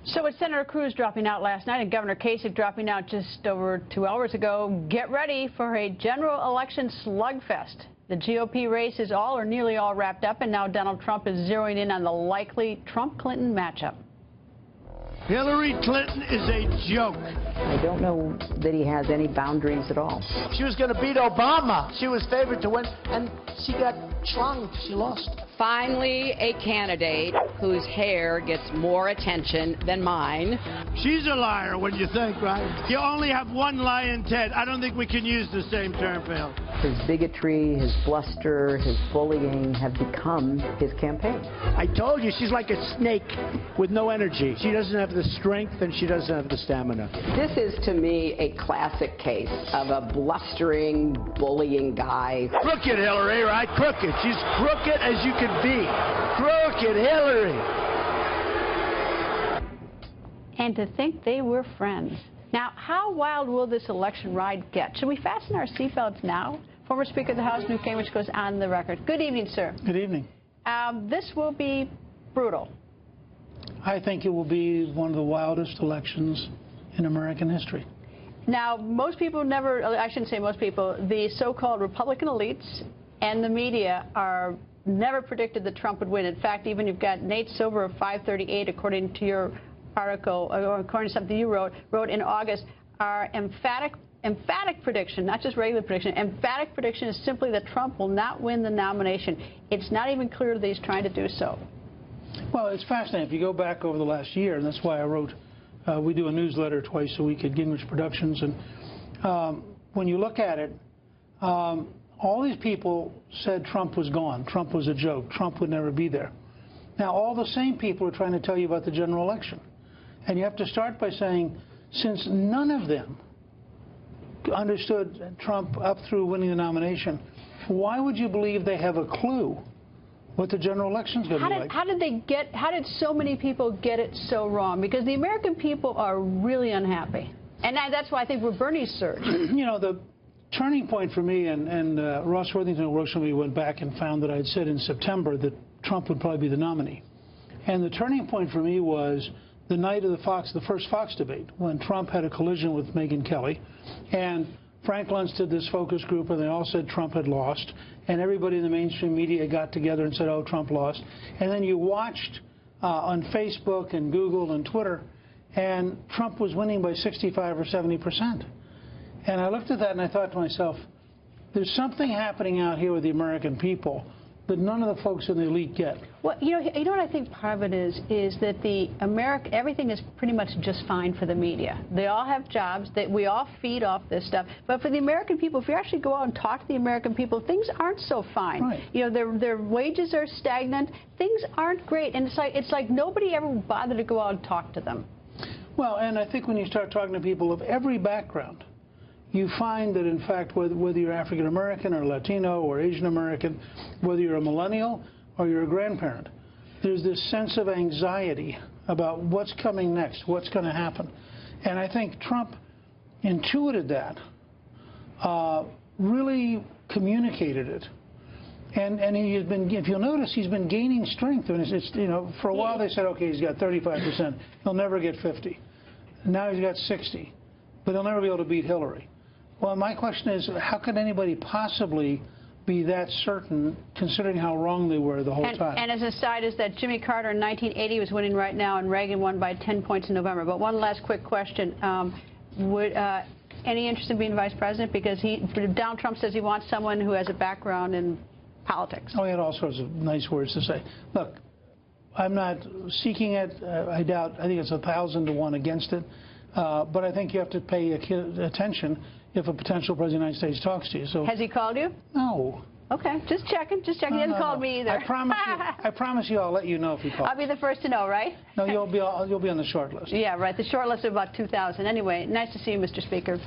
So with Senator Cruz dropping out last night and Governor Kasich dropping out just over 2 hours ago, get ready for a general election slugfest. The GOP race is all or nearly all wrapped up, and now Donald Trump is zeroing in on the likely Trump-Clinton matchup. Hillary Clinton is a joke. I don't know that he has any boundaries at all. She was going to beat Obama. She was favored to win, and she got schlonged. She lost. Finally, a candidate whose hair gets more attention than mine. She's a liar when you think, right? You only have one lying Ted. I don't think we can use the same term for him. His bigotry, his bluster, his bullying have become his campaign. I told you, she's like a snake with no energy. She doesn't have the strength and she doesn't have the stamina. This is, to me, a classic case of a blustering, bullying guy. Crooked Hillary, right? Crooked. She's crooked as you can be. Crooked Hillary. And to think they were friends. Now, how wild will this election ride get? Should we fasten our seatbelts now? Former Speaker of the House, Newt Gingrich, goes on the record. Good evening, sir. Good evening. This will be brutal. I think it will be one of the wildest elections in American history. Now, most people never, I shouldn't say most people, the so-called Republican elites and the media are never predicted that Trump would win. In fact, even you've got Nate Silver of 538, according to your article, or according to something you wrote in August, our emphatic prediction, not just regular prediction, emphatic prediction is simply that Trump will not win the nomination. It's not even clear that he's trying to do so. Well, it's fascinating. If you go back over the last year, and that's why I wrote, we do a newsletter twice a week at Gingrich Productions, and when you look at it, all these people said Trump was gone, Trump was a joke, Trump would never be there. Now, all the same people are trying to tell you about the general election. And you have to start by saying, since none of them understood Trump up through winning the nomination, why would you believe they have a clue what the general election is going to be like? How did so many people get it so wrong? Because the American people are really unhappy. And that's why I think we're Bernie's surge. You know, the turning point for me, and Ross Worthington, who works for me, went back and found that I'd said in September that Trump would probably be the nominee. And the turning point for me was the night of the first Fox debate, when Trump had a collision with Megyn Kelly, and Frank Luntz did this focus group, and they all said Trump had lost, and everybody in the mainstream media got together and said, oh, Trump lost. And then you watched on Facebook and Google and Twitter, and Trump was winning by 65 or 70%. And I looked at that and I thought to myself, there's something happening out here with the American people that none of the folks in the elite get. Well, you know what I think part of it is that everything is pretty much just fine for the media. They all have jobs, we all feed off this stuff. But for the American people, if you actually go out and talk to the American people, things aren't so fine. Right. You know, their wages are stagnant. Things aren't great. And it's like nobody ever bothered to go out and talk to them. Well, and I think when you start talking to people of every background, you find that, in fact, whether you're African American or Latino or Asian American, whether you're a millennial or you're a grandparent, there's this sense of anxiety about what's coming next, what's going to happen. And I think Trump intuited that, really communicated it. And he's been, if you'll notice, he's been gaining strength. I mean, it's, you know, for a while they said, okay, he's got 35%. He'll never get 50. Now he's got 60. But he'll never be able to beat Hillary. Well, my question is, how could anybody possibly be that certain, considering how wrong they were the whole time? And as an aside, is that Jimmy Carter in 1980 was winning right now, and Reagan won by 10 points in November. But one last quick question. Any interest in being vice president? Because Donald Trump says he wants someone who has a background in politics. Oh, he had all sorts of nice words to say. Look, I'm not seeking it. I think it's 1,000 to 1 against it. But I think you have to pay attention if a potential president of the United States talks to you. So, has he called you? No. Okay, just checking. He hasn't called me either. I promise you I'll let you know if he calls. I'll be the first to know, right? No, you'll be on the short list. Yeah, right. The short list of about 2,000. Anyway, nice to see you, Mr. Speaker.